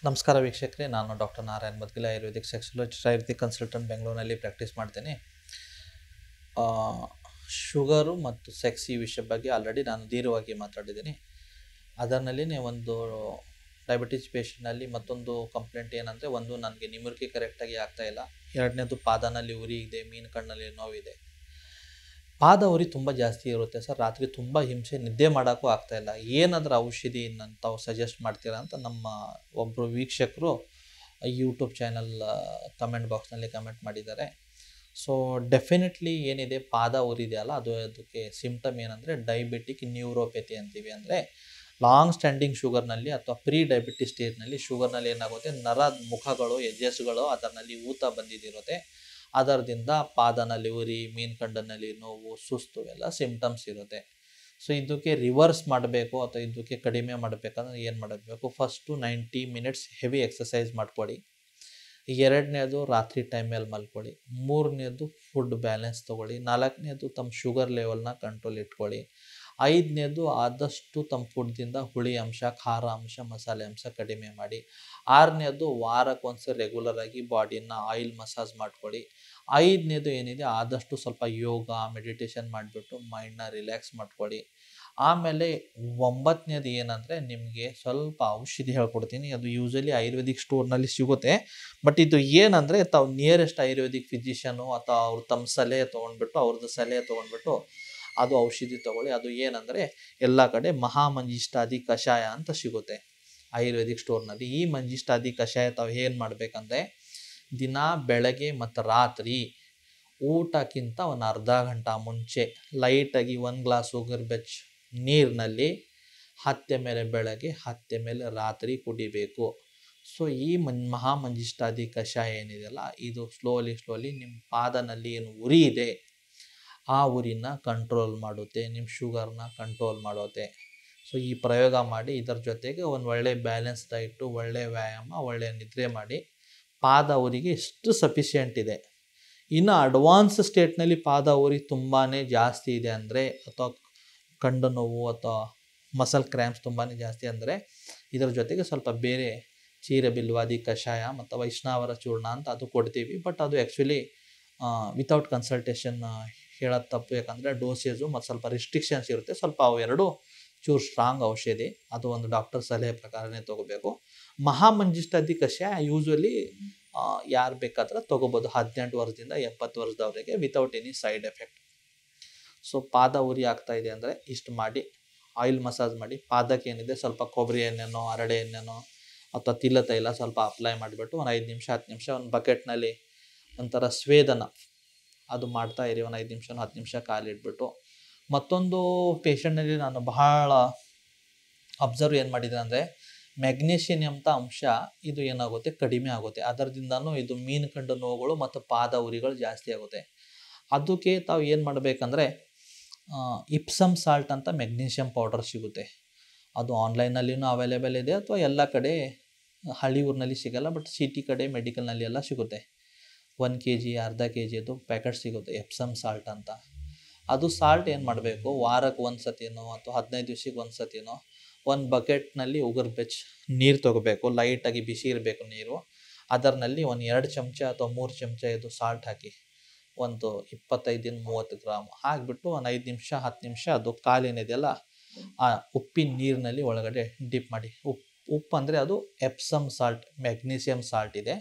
ನಮಸ್ಕಾರ ವೀಕ್ಷಕರೇ, ನಾನು doctor Narayan Madgila, Ayurvedic sexologist, Ayurvedic consultant, ಬೆಂಗಳೂರಿನಲ್ಲಿ ಪ್ರಾಕ್ಟೀಸ್ ಮಾಡ್ತೀನಿ. ಶುಗರು ಮತ್ತು ಸೆಕ್ಸ್ ಈ ವಿಷಯ ಬಗ್ಗೆ ಆಲ್ರೆಡಿ ನಾನು ದೀರ್ಘವಾಗಿ ಮಾತಾಡಿದ್ದೀನಿ. ಅದರಲ್ಲಿನೇ ಒಂದು ಡಯಾಬಿಟಿಸ್ ಪೇಷಂಟ್ನಲ್ಲಿ ಮತ್ತೊಂದು ಕಂಪ್ಲೇಂಟ್ ಏನಂದರೆ, ಒಂದು ನನಗೆ ನಿಮುರಿಕೆ ಕರೆಕ್ಟಾಗಿ ಆಗ್ತಾಯಿಲ್ಲ, ಎರಡನೇದು ಪಾದನಲ್ಲಿ ಉರಿ ಇದೆ, ಮೀನು ಕಣ್ಣಲ್ಲಿ ನೋವಿದೆ. ಪಾದ ಉರಿ ತುಂಬ ಜಾಸ್ತಿ ಇರುತ್ತೆ ಸರ್, ರಾತ್ರಿ ತುಂಬ ಹಿಂಸೆ, ನಿದ್ದೆ ಮಾಡೋಕ್ಕೂ ಆಗ್ತಾಯಿಲ್ಲ, ಏನಾದರೂ ಔಷಧಿ ತಾವು ಸಜೆಸ್ಟ್ ಮಾಡ್ತೀರಾ ಅಂತ ನಮ್ಮ ಒಬ್ಬರು ವೀಕ್ಷಕರು ಯೂಟ್ಯೂಬ್ ಚಾನಲ್ ಕಮೆಂಟ್ ಬಾಕ್ಸ್ನಲ್ಲಿ ಕಮೆಂಟ್ ಮಾಡಿದ್ದಾರೆ. ಸೊ ಡೆಫಿನೆಟ್ಲಿ ಏನಿದೆ, ಪಾದ ಉರಿದೆಯಲ್ಲ, ಅದಕ್ಕೆ ಸಿಂಪ್ಟಮ್ ಏನಂದರೆ ಡಯಾಬಿಟಿಕ್ ನ್ಯೂರೋಪೆಥಿ ಅಂತೀವಿ. ಅಂದರೆ ಲಾಂಗ್ ಸ್ಟ್ಯಾಂಡಿಂಗ್ ಶುಗರ್ನಲ್ಲಿ ಅಥವಾ ಪ್ರೀ ಡಯಾಬಿಟಿಸ್ ಸ್ಟೇಜ್ನಲ್ಲಿ ಶುಗರ್ನಲ್ಲಿ ಏನಾಗುತ್ತೆ, ನರದ ಮುಖಗಳು, ಎಜ್ಜಸ್ಗಳು ಅದರಲ್ಲಿ ಊತ ಬಂದಿದಿರುತ್ತೆ. ಅದರಿಂದ ಪಾದನಲ್ಲಿ ಉರಿ, ಮೀನು ಕಂಡನಲ್ಲಿ ನೋವು, ಸುಸ್ತು ಎಲ್ಲ ಸಿಂಪ್ಟಮ್ಸ್ ಇರುತ್ತೆ. ಸೊ ಇದಕ್ಕೆ ರಿವರ್ಸ್ ಮಾಡಬೇಕು ಅಥವಾ ಇದಕ್ಕೆ ಕಡಿಮೆ ಮಾಡಬೇಕಂದ್ರೆ ಏನು ಮಾಡಬೇಕು, ಫಸ್ಟು 90 ಮಿನಿಟ್ಸ್ ಹೆವಿ ಎಕ್ಸಸೈಸ್ ಮಾಡ್ಕೊಳ್ಳಿ. ಎರಡನೇದು ರಾತ್ರಿ ಟೈಮಲ್ಲಿ ಮಲ್ಕೊಳ್ಳಿ. ಮೂರನೇದು ಫುಡ್ ಬ್ಯಾಲೆನ್ಸ್ ತೊಗೊಳ್ಳಿ. ನಾಲ್ಕನೇದು ತಮ್ಮ ಶುಗರ್ ಲೆವೆಲ್ನ ಕಂಟ್ರೋಲ್ ಇಟ್ಕೊಳ್ಳಿ. ಐದನೇದು ಆದಷ್ಟು ತಮ್ಮ ಫುಡ್ದಿಂದ ಹುಳಿ ಅಂಶ, ಖಾರ ಅಂಶ, ಮಸಾಲೆ ಅಂಶ ಕಡಿಮೆ ಮಾಡಿ. ಆರನೇದು ವಾರಕ್ಕೊಂದ್ಸರಿ ರೆಗ್ಯುಲರಾಗಿ ಬಾಡಿನ ಆಯಿಲ್ ಮಸಾಜ್ ಮಾಡ್ಕೊಳ್ಳಿ. ಐದನೇದು ಏನಿದೆ, ಆದಷ್ಟು ಸ್ವಲ್ಪ ಯೋಗ, ಮೆಡಿಟೇಷನ್ ಮಾಡಿಬಿಟ್ಟು ಮೈಂಡ್ನ ರಿಲ್ಯಾಕ್ಸ್ ಮಾಡ್ಕೊಳ್ಳಿ. ಆಮೇಲೆ 9ನೇದು ಏನಂದರೆ, ನಿಮಗೆ ಸ್ವಲ್ಪ ಔಷಧಿ ಹೇಳ್ಕೊಡ್ತೀನಿ. ಅದು ಯೂಶಲಿ ಆಯುರ್ವೇದಿಕ್ ಸ್ಟೋರ್ನಲ್ಲಿ ಸಿಗುತ್ತೆ. ಬಟ್ ಇದು ಏನಂದರೆ, ತಾವು ನಿಯರೆಸ್ಟ್ ಆಯುರ್ವೇದಿಕ್ ಫಿಸಿಷಿಯನು ಅಥವಾ ಅವ್ರು ತಮ್ಮ ಸಲಹೆ ತೊಗೊಂಡ್ಬಿಟ್ಟು, ಅವ್ರದ್ದು ಸಲಹೆ ತೊಗೊಂಡ್ಬಿಟ್ಟು ಅದು ಔಷಧಿ ತೊಗೊಳ್ಳಿ. ಅದು ಏನಂದರೆ, ಎಲ್ಲ ಕಡೆ ಮಹಾಮಂಜಿಷ್ಠಾದಿ ಕಷಾಯ ಅಂತ ಸಿಗುತ್ತೆ ಆಯುರ್ವೇದಿಕ್ ಸ್ಟೋರ್ನಲ್ಲಿ. ಈ ಮಂಜಿಷ್ಠಾದಿ ಕಷಾಯ ತಾವು ಏನು ಮಾಡಬೇಕಂದ್ರೆ, ದಿನ ಬೆಳಗ್ಗೆ ಮತ್ತು ರಾತ್ರಿ ಊಟಕ್ಕಿಂತ ಒಂದು ಅರ್ಧ ಗಂಟೆ ಮುಂಚೆ ಲೈಟಾಗಿ 1 ಗ್ಲಾಸ್ ಉಗುರು ಬೆಚ್ಚ ನೀರಿನಲ್ಲಿ ಹತ್ತೆ ಮೇಲೆ ಬೆಳಗ್ಗೆ, ಹತ್ತೆ ಮೇಲೆ ರಾತ್ರಿ ಕುಡಿಬೇಕು. ಸೊ ಈ ಮಹಾಮಂಜಿಷ್ಠಾದಿ ಕಷಾಯ ಏನಿದೆಯಲ್ಲ, ಇದು ಸ್ಲೋಲಿ ನಿಮ್ಮ ಪಾದನಲ್ಲಿ ಏನು ಉರಿ ಇದೆ ಆ ಉರಿನ ಕಂಟ್ರೋಲ್ ಮಾಡುತ್ತೆ, ನಿಮ್ಮ ಶುಗರ್ನ ಕಂಟ್ರೋಲ್ ಮಾಡುತ್ತೆ. ಸೊ ಈ ಪ್ರಯೋಗ ಮಾಡಿ. ಇದರ ಜೊತೆಗೆ ಒಂದು ಒಳ್ಳೆ ಬ್ಯಾಲೆನ್ಸ್ ಡೈಟು, ಒಳ್ಳೆ ವ್ಯಾಯಾಮ, ಒಳ್ಳೆ ನಿದ್ರೆ ಮಾಡಿ. ಪಾದ ಉರಿಗೆ ಎಷ್ಟು ಸಫಿಷಿಯೆಂಟ್ ಇದೆ. ಇನ್ನು ಅಡ್ವಾನ್ಸ್ ಸ್ಟೇಟ್ನಲ್ಲಿ ಪಾದ ಉರಿ ತುಂಬಾ ಜಾಸ್ತಿ ಇದೆ ಅಂದರೆ, ಅಥವಾ ಕಂಡು ನೋವು ಅಥವಾ ಮಸಲ್ ಕ್ರ್ಯಾಂಪ್ಸ್ ತುಂಬಾ ಜಾಸ್ತಿ ಅಂದರೆ, ಇದರ ಜೊತೆಗೆ ಸ್ವಲ್ಪ ಬೇರೆ ಚೀರಬಿಲ್ವಾದಿ ಕಷಾಯ ಮತ್ತು ವೈಷ್ಣವರ ಚೂರ್ಣ ಅಂತ ಅದು ಕೊಡ್ತೀವಿ. ಬಟ್ ಅದು ಆ್ಯಕ್ಚುಲಿ ವಿತೌಟ್ ಕನ್ಸಲ್ಟೇಷನ್ ಹೇಳೋದು ತಪ್ಪು. ಯಾಕಂದರೆ ಡೋಸೇಜು ಮತ್ತು ಸ್ವಲ್ಪ ರಿಸ್ಟ್ರಿಕ್ಷನ್ಸ್ ಇರುತ್ತೆ. ಸ್ವಲ್ಪ ಅವೆರಡು ಚೂರು ಸ್ಟ್ರಾಂಗ್ ಔಷಧಿ, ಅದು ಒಂದು ಡಾಕ್ಟರ್ ಸಲಹೆ ಪ್ರಕಾರನೇ ತೊಗೋಬೇಕು. ಮಹಾಮಂಜಿಷ್ಠಾದಿ ಕಷಾಯ ಯೂಶ್ವಲಿ ಯಾರು ಬೇಕಾದ್ರೆ ತೊಗೋಬೋದು, 18 ವರ್ಷದಿಂದ 70 ವರ್ಷದವರೆಗೆ, without any side effect. So ಪಾದ ಉರಿ ಆಗ್ತಾಯಿದೆ ಅಂದರೆ ಇಷ್ಟು ಮಾಡಿ, ಆಯಿಲ್ ಮಸಾಜ್ ಮಾಡಿ. ಪಾದಕ್ಕೆ ಏನಿದೆ, ಸ್ವಲ್ಪ ಕೊಬ್ಬರಿ ಎಣ್ಣೆನೋ, ಹರಳೆ ಎಣ್ಣೆನೋ ಅಥವಾ ತಿಲ ತೈಲ ಸ್ವಲ್ಪ ಅಪ್ಲೈ ಮಾಡಿಬಿಟ್ಟು ಒಂದು 5 ನಿಮಿಷ 10 ನಿಮಿಷ ಒಂದು ಬಕೆಟ್ನಲ್ಲಿ ಒಂಥರ ಸ್ವೇದನ ಅದು ಮಾಡ್ತಾಯಿರಿ. ಒಂದು 5 ನಿಮಿಷ 10 ನಿಮಿಷ ಕಾಲಿಟ್ಬಿಟ್ಟು. ಮತ್ತೊಂದು ಪೇಷಂಟ್ನಲ್ಲಿ ನಾನು ಬಹಳ ಅಬ್ಸರ್ವ್ ಏನು ಮಾಡಿದೆ ಅಂದರೆ, ಮ್ಯಾಗ್ನೀಷಿಯಂ ಅಂತ ಅಂಶ ಇದು ಏನಾಗುತ್ತೆ, ಕಡಿಮೆ ಆಗುತ್ತೆ. ಅದರಿಂದನೂ ಇದು ಮೀನು ಕಂಡು ನೋವುಗಳು ಮತ್ತು ಪಾದ ಉರಿಗಳು ಜಾಸ್ತಿ ಆಗುತ್ತೆ. ಅದಕ್ಕೆ ತಾವು ಏನು ಮಾಡಬೇಕಂದ್ರೆ, ಇಪ್ಸಮ್ ಸಾಲ್ಟ್ ಅಂತ ಮೆಗ್ನೀಷಿಯಂ ಪೌಡರ್ ಸಿಗುತ್ತೆ. ಅದು ಆನ್ಲೈನಲ್ಲಿನೂ ಅವೈಲೇಬಲ್ ಇದೆ, ಅಥವಾ ಎಲ್ಲ ಕಡೆ ಹಳ್ಳಿ ಊರಿನಲ್ಲಿ ಸಿಗೋಲ್ಲ, ಬಟ್ ಸಿಟಿ ಕಡೆ ಮೆಡಿಕಲ್ನಲ್ಲಿ ಎಲ್ಲ ಸಿಗುತ್ತೆ. 1 kg ಅರ್ಧ kg ಅದು ಪ್ಯಾಕೆಟ್ ಸಿಗುತ್ತೆ, ಎಪ್ಸಮ್ ಸಾಲ್ಟ್ ಅಂತ. ಅದು ಸಾಲ್ಟ್ ಏನು ಮಾಡಬೇಕು, ವಾರಕ್ಕೆ ಒಂದು ಸತಿನೋ ಅಥವಾ 15 ದಿವ್ಸಕ್ಕೆ ಒಂದು ಸತಿನೋ ಒಂದು ಬಕೆಟ್ನಲ್ಲಿ ಉಗುರು ಬೆಚ್ಚ ನೀರು ತೊಗೋಬೇಕು. ಲೈಟಾಗಿ ಬಿಸಿ ಇರಬೇಕು ನೀರು. ಅದರಲ್ಲಿ ಒಂದು 2 ಚಮಚ ಅಥವಾ 3 ಚಮಚ ಇದು ಸಾಲ್ಟ್ ಹಾಕಿ, ಒಂದು 25-30 ಗ್ರಾಮ್ ಹಾಕಿಬಿಟ್ಟು ಒಂದು 5 ನಿಮಿಷ 10 ನಿಮಿಷ ಅದು ಕಾಲೇನಿದೆಯಲ್ಲ ಆ ಉಪ್ಪಿನ ನೀರಿನಲ್ಲಿ ಒಳಗಡೆ ಡಿಪ್ ಮಾಡಿ. ಉಪ್ಪು ಅಂದರೆ ಅದು ಎಪ್ಸಮ್ ಸಾಲ್ಟ್, ಮ್ಯಾಗ್ನೀಷಿಯಂ ಸಾಲ್ಟ್ ಇದೆ.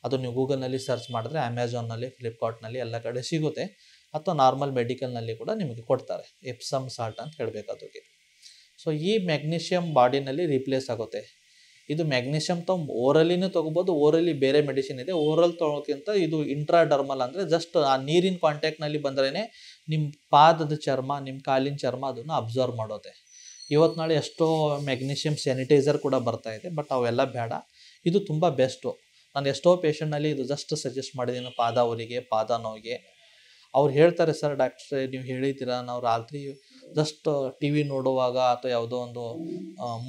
ಅದು ನೀವು ಗೂಗಲ್ನಲ್ಲಿ ಸರ್ಚ್ ಮಾಡಿದ್ರೆ ಅಮೆಝಾನ್ನಲ್ಲಿ, ಫ್ಲಿಪ್ಕಾರ್ಟ್ನಲ್ಲಿ ಎಲ್ಲ ಕಡೆ ಸಿಗುತ್ತೆ, ಅಥವಾ ನಾರ್ಮಲ್ ಮೆಡಿಕಲ್ನಲ್ಲಿ ಕೂಡ ನಿಮಗೆ ಕೊಡ್ತಾರೆ. ಎಪ್ಸಮ್ ಸಾಲ್ಟ್ ಅಂತ ಹೇಳಬೇಕು ಅದಕ್ಕೆ. ಸೊ ಈ ಮ್ಯಾಗ್ನೀಷಿಯಮ್ ಬಾಡಿನಲ್ಲಿ ರೀಪ್ಲೇಸ್ ಆಗುತ್ತೆ. ಇದು ಮ್ಯಾಗ್ನೀಷಿಯಮ್ ತಾವು ಓರಲಿನೂ ತೊಗೋಬೋದು. ಓರಲಿ ಬೇರೆ ಮೆಡಿಸಿನ್ ಇದೆ. ಓರಲ್ ತೊಗೊಳೋಕ್ಕಿಂತ ಇದು ಇಂಟ್ರಾಡರ್ಮಲ್, ಅಂದರೆ ಜಸ್ಟ್ ಆ ನೀರಿನ ಕಾಂಟ್ಯಾಕ್ಟ್ನಲ್ಲಿ ಬಂದ್ರೇ ನಿಮ್ಮ ಪಾದದ ಚರ್ಮ, ನಿಮ್ಮ ಕಾಲಿನ ಚರ್ಮ ಅದನ್ನು ಅಬ್ಸರ್ವ್ ಮಾಡೋದೆ. ಇವತ್ತು ನಾಳೆ ಎಷ್ಟೋ ಮ್ಯಾಗ್ನೀಷಿಯಮ್ ಸ್ಯಾನಿಟೈಸರ್ ಕೂಡ ಬರ್ತಾಯಿದೆ, ಬಟ್ ಅವೆಲ್ಲ ಬೇಡ. ಇದು ತುಂಬ ಬೆಸ್ಟು. ನಾನು ಎಷ್ಟೋ ಪೇಷಂಟ್ನಲ್ಲಿ ಇದು ಜಸ್ಟ್ ಸಜೆಸ್ಟ್ ಮಾಡಿದ್ದೀನಿ ಪಾದ ಉರಿಗೆ, ಪಾದ ನೋವಿಗೆ. ಅವ್ರು ಹೇಳ್ತಾರೆ, ಸರ್ ಡಾಕ್ಟ್ರೇ ನೀವು ಹೇಳಿದ್ದೀರಾ, ನಾವು ರಾತ್ರಿ ಜಸ್ಟ್ ಟಿ ವಿ ನೋಡುವಾಗ ಅಥವಾ ಯಾವುದೋ ಒಂದು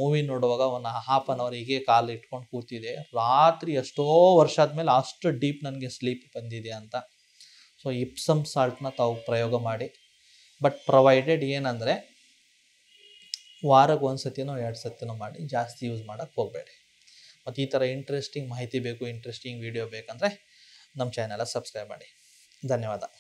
ಮೂವಿ ನೋಡುವಾಗ ಒಂದು ಹಾಫ್ ಆನ್ ಅವರ್ ಹೀಗೆ ಕಾಲು ಇಟ್ಕೊಂಡು ಕೂತಿದೆ, ರಾತ್ರಿ ಎಷ್ಟೋ ವರ್ಷ ಆದಮೇಲೆ ಅಷ್ಟು ಡೀಪ್ ನನಗೆ ಸ್ಲೀಪ್ ಬಂದಿದೆ ಅಂತ. ಸೊ ಇಪ್ಸಮ್ ಸಾಲ್ಟ್ನ ತಾವು ಪ್ರಯೋಗ ಮಾಡಿ. ಬಟ್ ಪ್ರೊವೈಡೆಡ್ ಏನಂದರೆ, ವಾರಕ್ಕೆ 1 ಸತಿನೋ 2 ಸತಿನೋ ಮಾಡಿ, ಜಾಸ್ತಿ ಯೂಸ್ ಮಾಡೋಕ್ಕೆ ಹೋಗಬೇಡಿ. ಮತ್ತು ಈ ಥರ ಇಂಟ್ರೆಸ್ಟಿಂಗ್ ಮಾಹಿತಿ ಬೇಕು, ಇಂಟ್ರೆಸ್ಟಿಂಗ್ ವಿಡಿಯೋ ಬೇಕಂದರೆ ನಮ್ಮ ಚಾನಲ ಸಬ್ಸ್ಕ್ರೈಬ್ ಮಾಡಿ. ಧನ್ಯವಾದ.